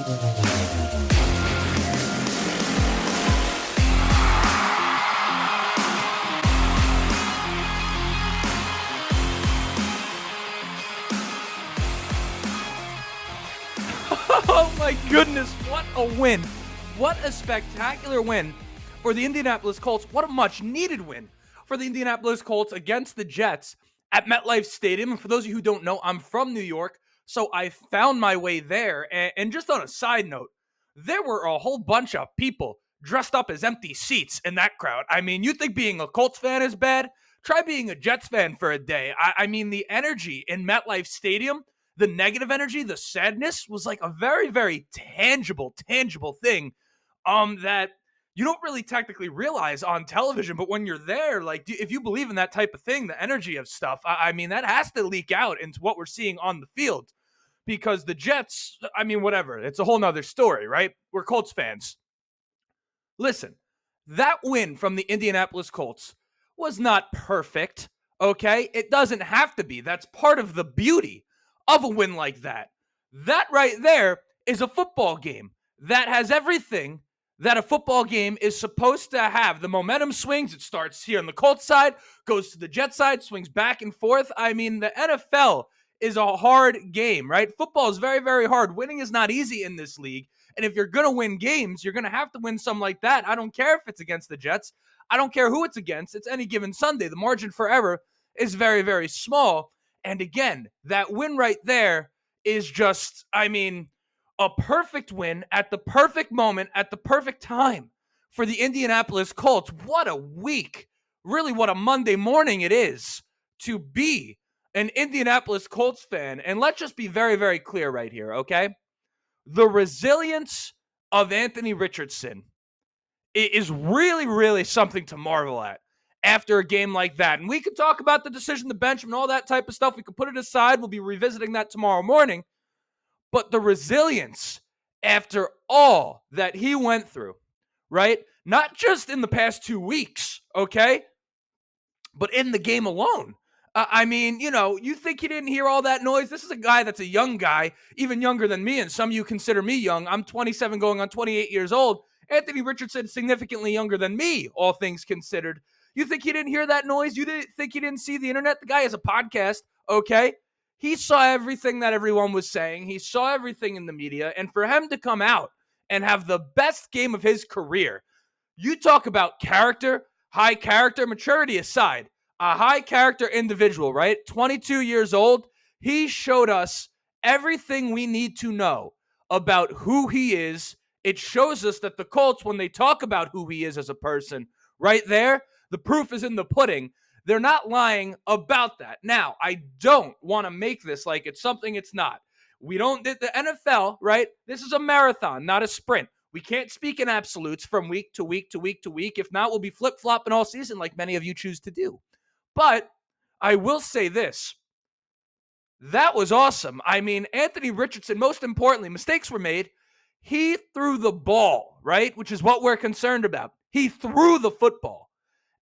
Oh my goodness, what a win. What a spectacular win for the Indianapolis Colts. What a much needed win for the Indianapolis Colts against the Jets at MetLife Stadium. And for those of you who don't know, I'm from New York, so I found my way there. And just on a side note, there were a whole bunch of people dressed up as empty seats in that crowd. I mean, you think being a Colts fan is bad? Try being a Jets fan for a day. I mean, the energy in MetLife Stadium, the negative energy, the sadness was like a very, very tangible thing that you don't really technically realize on television. But when you're there, like if you believe in that type of thing, the energy of stuff, I mean, that has to leak out into what we're seeing on the field. Because the Jets, I mean, whatever, it's a whole nother story, right? We're Colts fans. Listen, that win from the Indianapolis Colts was not perfect, okay? It doesn't have to be. That's part of the beauty of a win like that. That right there is a football game that has everything that a football game is supposed to have. The momentum swings. It starts here on the Colts side, goes to the Jet side, swings back and forth. I mean, the NFL is a hard game, right? Football is very, very hard. Winning is not easy in this league. And if you're going to win games, you're going to have to win some like that. I don't care if it's against the Jets. I don't care who it's against. It's any given Sunday. The margin for error is very, very small. And again, that win right there is just, I mean, a perfect win at the perfect moment, at the perfect time for the Indianapolis Colts. What a week. Really, what a Monday morning it is to be an Indianapolis Colts fan. And let's just be very, very clear right here, okay? The resilience of Anthony Richardson is really, really something to marvel at after a game like that. And we could talk about the decision to bench him and all that type of stuff. We could put it aside. We'll be revisiting that tomorrow morning. But the resilience after all that he went through, right? Not just in the past 2 weeks, okay? But in the game alone. I mean, you know, you think he didn't hear all that noise? This is a guy that's a young guy, even younger than me, and some of you consider me young. I'm 27 going on 28 years old. Anthony Richardson is significantly younger than me, all things considered. You think he didn't hear that noise? You didn't think he didn't see the internet? The guy has a podcast, okay? He saw everything that everyone was saying. He saw everything in the media. And for him to come out and have the best game of his career, you talk about character, high character, maturity aside, a high character individual, right? 22 years old. He showed us everything we need to know about who he is. It shows us that the Colts, when they talk about who he is as a person, right there, the proof is in the pudding. They're not lying about that. Now, I don't want to make this like it's something it's not. We don't, the NFL, right? This is a marathon, not a sprint. We can't speak in absolutes from week to week to week to week. If not, we'll be flip-flopping all season like many of you choose to do. But I will say this. That was awesome. I mean, Anthony Richardson, most importantly, mistakes were made. He threw the ball, right? Which is what we're concerned about. He threw the football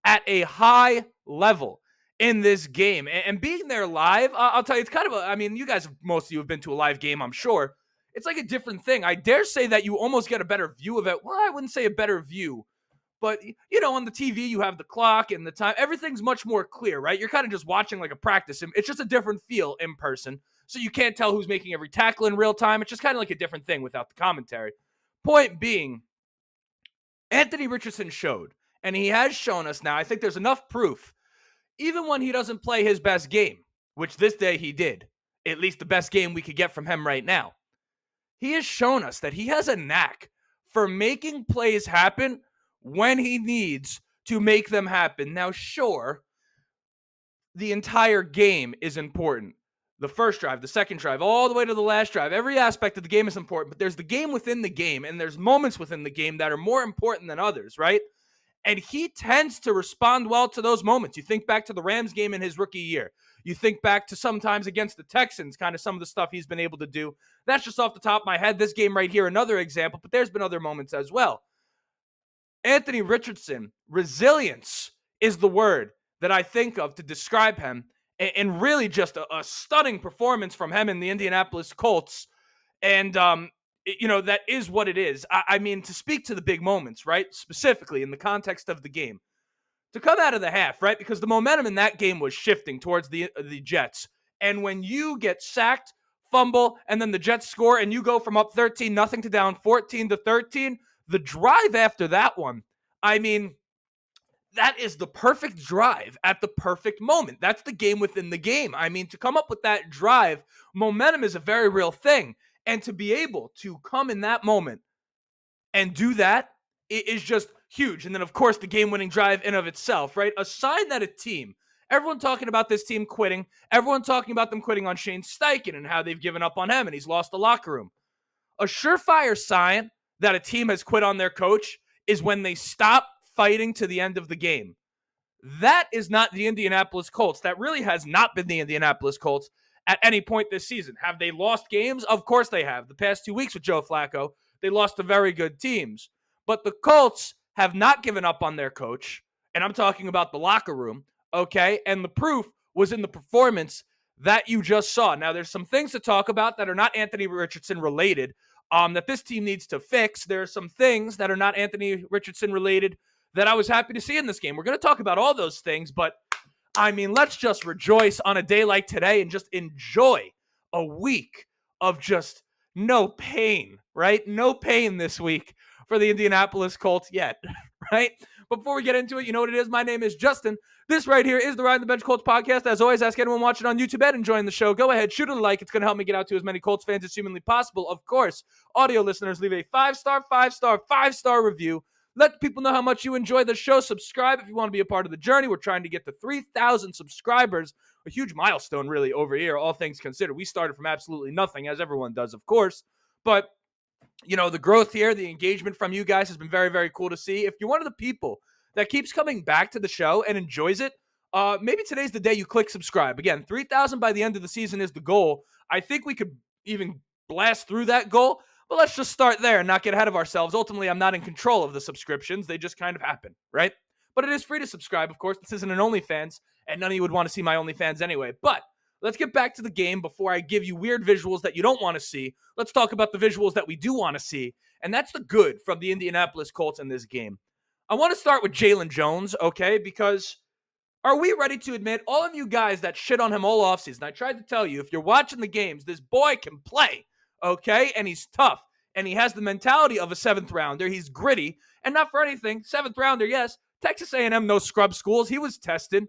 at a high level in this game. And being there live, I'll tell you, it's kind of I mean, you guys, most of you have been to a live game, I'm sure. It's like a different thing. I dare say that you almost get a better view of it. Well, I wouldn't say a better view. But, you know, on the TV, you have the clock and the time. Everything's much more clear, right? You're kind of just watching like a practice. It's just a different feel in person. So you can't tell who's making every tackle in real time. It's just kind of like a different thing without the commentary. Point being, Anthony Richardson showed, and he has shown us now, I think there's enough proof, even when he doesn't play his best game, which this day he did, at least the best game we could get from him right now. He has shown us that he has a knack for making plays happen when he needs to make them happen. Now, sure, the entire game is important. The first drive, the second drive, all the way to the last drive. Every aspect of the game is important, but there's the game within the game, and there's moments within the game that are more important than others, right? And he tends to respond well to those moments. You think back to the Rams game in his rookie year. You think back to sometimes against the Texans, kind of some of the stuff he's been able to do. That's just off the top of my head. This game right here, another example, but there's been other moments as well. Anthony Richardson, resilience is the word that I think of to describe him, and really just a stunning performance from him in the Indianapolis Colts. And that is what it is. I mean, to speak to the big moments, right? Specifically in the context of the game, to come out of the half, right? Because the momentum in that game was shifting towards the Jets. And when you get sacked, fumble, and then the Jets score, and you go from up 13-0 to down 14-13, the drive after that one, I mean, that is the perfect drive at the perfect moment. That's the game within the game. I mean, to come up with that drive, momentum is a very real thing. And to be able to come in that moment and do that, it is just huge. And then, of course, the game-winning drive in of itself, right? A sign that a team, everyone talking about this team quitting, everyone talking about them quitting on Shane Steichen and how they've given up on him and he's lost the locker room. A surefire sign that a team has quit on their coach is when they stop fighting to the end of the game. That is not the Indianapolis Colts. That really has not been the Indianapolis Colts at any point this season. Have they lost games? Of course they have. The past 2 weeks with Joe Flacco, they lost to very good teams. But the Colts have not given up on their coach, and I'm talking about the locker room, okay? And the proof was in the performance that you just saw. Now, there's some things to talk about that are not Anthony Richardson related that this team needs to fix. There are some things that are not Anthony Richardson related that I was happy to see in this game. We're going to talk about all those things, but I mean, let's just rejoice on a day like today and just enjoy a week of just no pain, right? No pain this week for the Indianapolis Colts yet, right? Before we get into it, you know what it is? My name is Justin. This right here is the Ride on the Bench Colts podcast. As always, ask anyone watching on YouTube and enjoying the show, go ahead, shoot it a like. It's going to help me get out to as many Colts fans as humanly possible. Of course, audio listeners, leave a 5-star review. Let people know how much you enjoy the show. Subscribe if you want to be a part of the journey. We're trying to get to 3,000 subscribers, a huge milestone really over here, all things considered. We started from absolutely nothing, as everyone does, of course. But, the growth here, the engagement from you guys has been very, very cool to see. If you're one of the people that keeps coming back to the show and enjoys it, maybe today's the day you click subscribe. Again, 3,000 by the end of the season is the goal. I think we could even blast through that goal. But let's just start there and not get ahead of ourselves. Ultimately, I'm not in control of the subscriptions. They just kind of happen, right? But it is free to subscribe, of course. This isn't an OnlyFans, and none of you would want to see my OnlyFans anyway. But let's get back to the game before I give you weird visuals that you don't want to see. Let's talk about the visuals that we do want to see, and that's the good from the Indianapolis Colts in this game. I want to start with Jalen Jones, okay, because are we ready to admit, all of you guys that shit on him all offseason, I tried to tell you, if you're watching the games, this boy can play. Okay, and he's tough, and he has the mentality of a seventh rounder. He's gritty, and not for anything. Seventh rounder, yes. Texas A&M, no scrub schools. He was tested,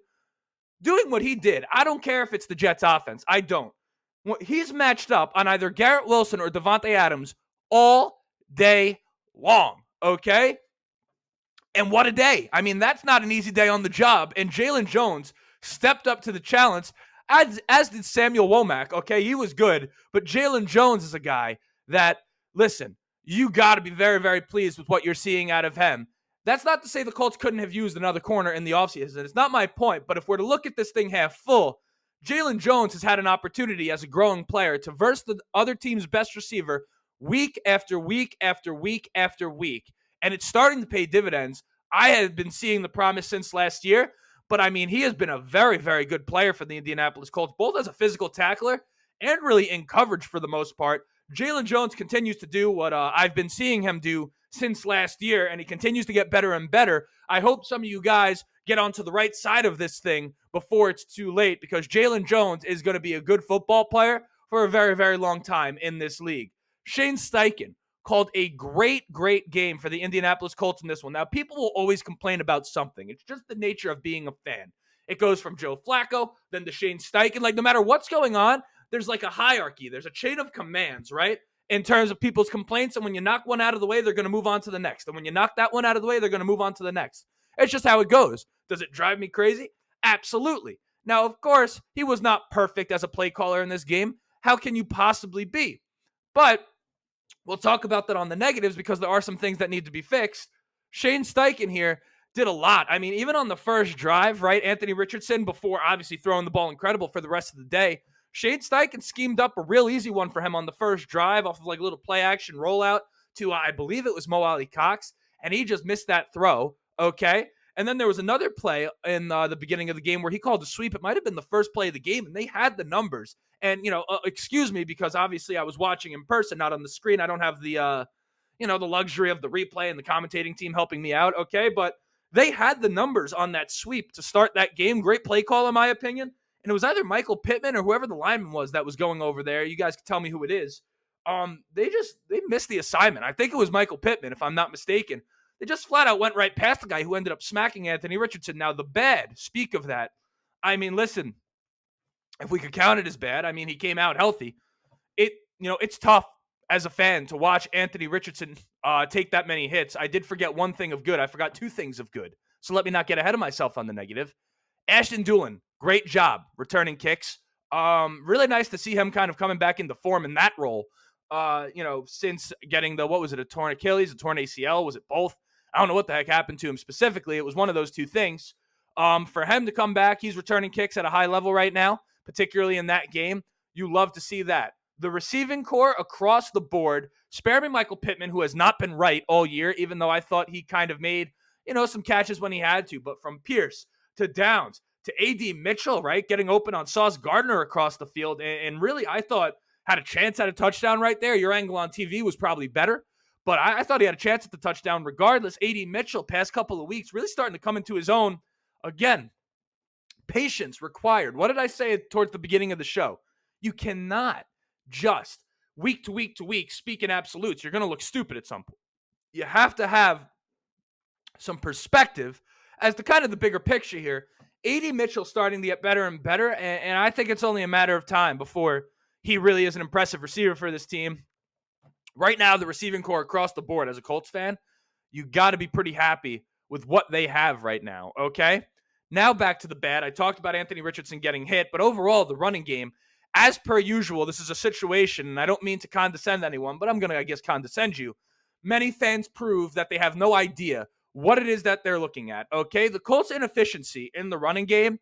doing what he did. I don't care if it's the Jets' offense. I don't. He's matched up on either Garrett Wilson or Devontae Adams all day long. Okay, and what a day! I mean, that's not an easy day on the job. And Jalen Jones stepped up to the challenge. As did Samuel Womack, okay? He was good, but Jalen Jones is a guy that, listen, you got to be very, very pleased with what you're seeing out of him. That's not to say the Colts couldn't have used another corner in the offseason. It's not my point, but if we're to look at this thing half full, Jalen Jones has had an opportunity as a growing player to verse the other team's best receiver week after week after week after week, and it's starting to pay dividends. I have been seeing the promise since last year. But, I mean, he has been a very, very good player for the Indianapolis Colts, both as a physical tackler and really in coverage for the most part. Jalen Jones continues to do what I've been seeing him do since last year, and he continues to get better and better. I hope some of you guys get onto the right side of this thing before it's too late, because Jalen Jones is going to be a good football player for a very, very long time in this league. Shane Steichen called a great, great game for the Indianapolis Colts in this one. Now, people will always complain about something. It's just the nature of being a fan. It goes from Joe Flacco, then to Shane Steichen. Like, no matter what's going on, there's like a hierarchy. There's a chain of commands, right? In terms of people's complaints, and when you knock one out of the way, they're going to move on to the next. And when you knock that one out of the way, they're going to move on to the next. It's just how it goes. Does it drive me crazy? Absolutely. Now, of course, he was not perfect as a play caller in this game. How can you possibly be? But we'll talk about that on the negatives, because there are some things that need to be fixed. Shane Steichen here did a lot. I mean, even on the first drive, right? Anthony Richardson, before obviously throwing the ball incredible for the rest of the day, Shane Steichen schemed up a real easy one for him on the first drive off of like a little play action rollout to, I believe it was Mo Ali Cox, and he just missed that throw, okay? And then there was another play in the beginning of the game where he called a sweep. It might have been the first play of the game, and they had the numbers. And, excuse me, because obviously I was watching in person, not on the screen. I don't have the luxury of the replay and the commentating team helping me out, okay? But they had the numbers on that sweep to start that game. Great play call, in my opinion. And it was either Michael Pittman or whoever the lineman was that was going over there. You guys can tell me who it is. They missed the assignment. I think it was Michael Pittman, if I'm not mistaken. They just flat out went right past the guy who ended up smacking Anthony Richardson. Now, the bad, speak of that. I mean, listen, if we could count it as bad, I mean, he came out healthy. It's tough as a fan to watch Anthony Richardson take that many hits. I did forget one thing of good. I forgot two things of good. So let me not get ahead of myself on the negative. Ashton Dulin, great job returning kicks. Really nice to see him kind of coming back into form in that role. Since getting a torn Achilles, a torn ACL, was it both? I don't know what the heck happened to him specifically. It was one of those two things. For him to come back, he's returning kicks at a high level right now, particularly in that game. You love to see that. The receiving core across the board, spare me Michael Pittman, who has not been right all year, even though I thought he kind of made, some catches when he had to. But from Pierce to Downs to A.D. Mitchell, right, getting open on Sauce Gardner across the field. And really, I thought had a chance at a touchdown right there. Your angle on TV was probably better. But I thought he had a chance at the touchdown regardless. A.D. Mitchell, past couple of weeks, really starting to come into his own. Again, patience required. What did I say towards the beginning of the show? You cannot just week to week to week speak in absolutes. You're going to look stupid at some point. You have to have some perspective as to kind of the bigger picture here. A.D. Mitchell starting to get better and better, and I think it's only a matter of time before he really is an impressive receiver for this team. Right now, the receiving core across the board, as a Colts fan, you got to be pretty happy with what they have right now, okay? Now back to the bad. I talked about Anthony Richardson getting hit, but overall, the running game, as per usual, this is a situation, and I don't mean to condescend anyone, but I'm going to, I guess, condescend you. Many fans prove that they have no idea what it is that they're looking at, okay? The Colts' inefficiency in the running game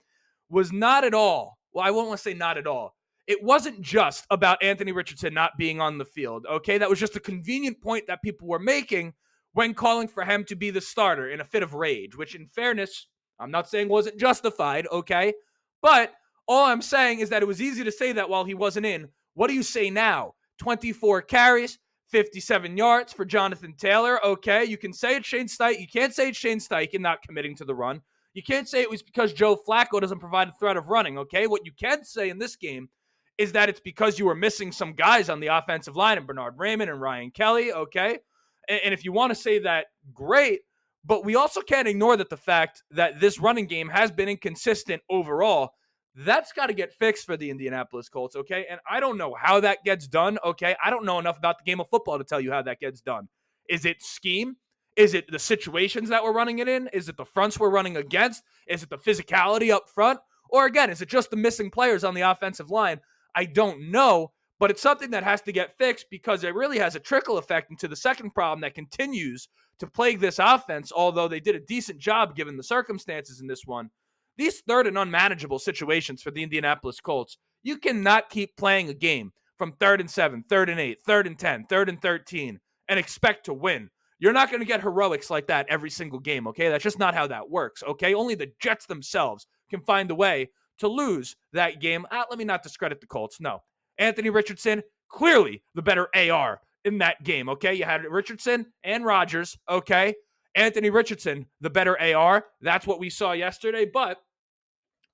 was not at all, well, I won't want to say not at all. It wasn't just about Anthony Richardson not being on the field, okay? That was just a convenient point that people were making when calling for him to be the starter in a fit of rage, which in fairness, I'm not saying wasn't justified, okay? But all I'm saying is that it was easy to say that while he wasn't in. What do you say now? 24 carries, 57 yards for Jonathan Taylor, okay? You can say it's Shane Steichen. You can't say it's Shane Steichen not committing to the run. You can't say it was because Joe Flacco doesn't provide a threat of running, okay? What you can say in this game is that it's because you were missing some guys on the offensive line, and Bernard Raymond and Ryan Kelly, okay? And if you want to say that, great. But we also can't ignore the fact that this running game has been inconsistent overall. That's got to get fixed for the Indianapolis Colts, okay? And I don't know how that gets done, okay? I don't know enough about the game of football to tell you how that gets done. Is it scheme? Is it the situations that we're running it in? Is it the fronts we're running against? Is it the physicality up front? Or again, is it just the missing players on the offensive line? I don't know, but it's something that has to get fixed because it really has a trickle effect into the second problem that continues to plague this offense, although they did a decent job given the circumstances in this one. These third and unmanageable situations for the Indianapolis Colts, you cannot keep playing a game from 3rd and 7, 3rd and 8, 3rd and 10, 3rd and 13, and expect to win. You're not going to get heroics like that every single game, okay? That's just not how that works, okay? Only the Jets themselves can find a way to lose that game. Let me not discredit the Colts. No. Anthony Richardson, clearly the better AR in that game, okay? You had Richardson and Rodgers, okay? Anthony Richardson, the better AR. That's what we saw yesterday, but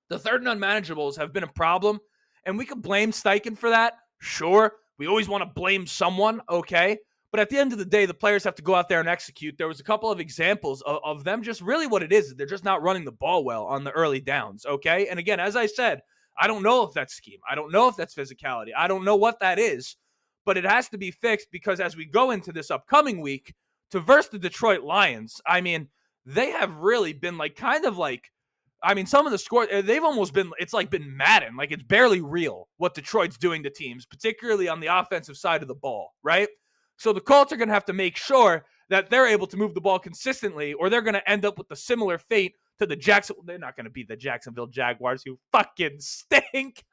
the third and unmanageables have been a problem, and we could blame Steichen for that. Sure, we always want to blame someone, okay? But at the end of the day, the players have to go out there and execute. There was a couple of examples of them just really what it is. They're just not running the ball well on the early downs, okay? And again, as I said, I don't know if that's scheme. I don't know if that's physicality. I don't know what that is, but it has to be fixed because as we go into this upcoming week to verse the Detroit Lions, I mean, they have really been some of the scores, they've almost been, it's like been Madden. Like it's barely real what Detroit's doing to teams, particularly on the offensive side of the ball, right? So the Colts are going to have to make sure that they're able to move the ball consistently or they're going to end up with a similar fate to the they're not going to beat the Jacksonville Jaguars who fucking stink.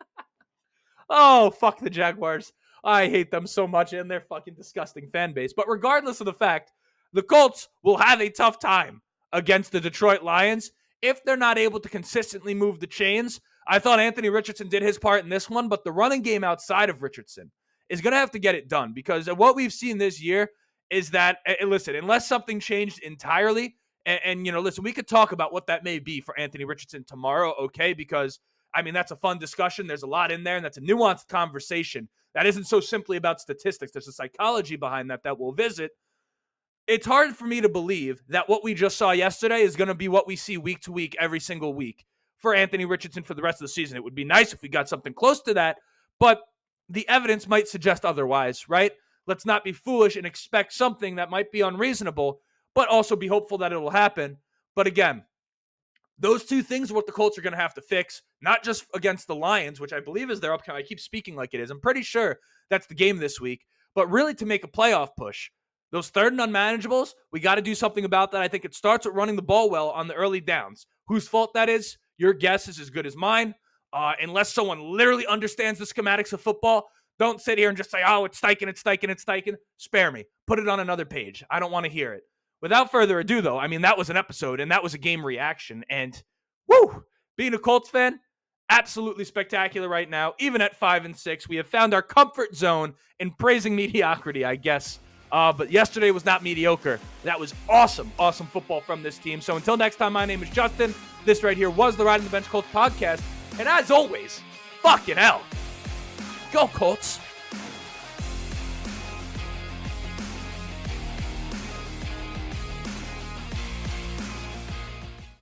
Oh, fuck the Jaguars. I hate them so much and their fucking disgusting fan base. But regardless of the fact, the Colts will have a tough time against the Detroit Lions. If they're not able to consistently move the chains, I thought Anthony Richardson did his part in this one, but the running game outside of Richardson is going to have to get it done, because what we've seen this year is that, listen, unless something changed entirely, and listen, we could talk about what that may be for Anthony Richardson tomorrow, okay? Because, I mean, that's a fun discussion. There's a lot in there, and that's a nuanced conversation. That isn't so simply about statistics. There's a psychology behind that we'll visit. It's hard for me to believe that what we just saw yesterday is going to be what we see week to week, every single week for Anthony Richardson for the rest of the season. It would be nice if we got something close to that, but the evidence might suggest otherwise, right? Let's not be foolish and expect something that might be unreasonable, but also be hopeful that it'll happen. But again, those two things are what the Colts are going to have to fix, not just against the Lions, which I believe is their upcoming. I keep speaking like it is. I'm pretty sure that's the game this week, but really to make a playoff push. Those third and unmanageables, we got to do something about that. I think it starts with running the ball well on the early downs. Whose fault that is, your guess is as good as mine. Unless someone literally understands the schematics of football, don't sit here and just say, oh, it's Steichen. Spare me. Put it on another page. I don't want to hear it. Without further ado, though, I mean, that was an episode, and that was a game reaction. And, woo, being a Colts fan, absolutely spectacular right now. Even at 5-6, we have found our comfort zone in praising mediocrity, I guess. But yesterday was not mediocre. That was awesome football from this team. So until next time, my name is Justin. This right here was the Riding the Bench Colts podcast. And as always, fucking hell, go Colts.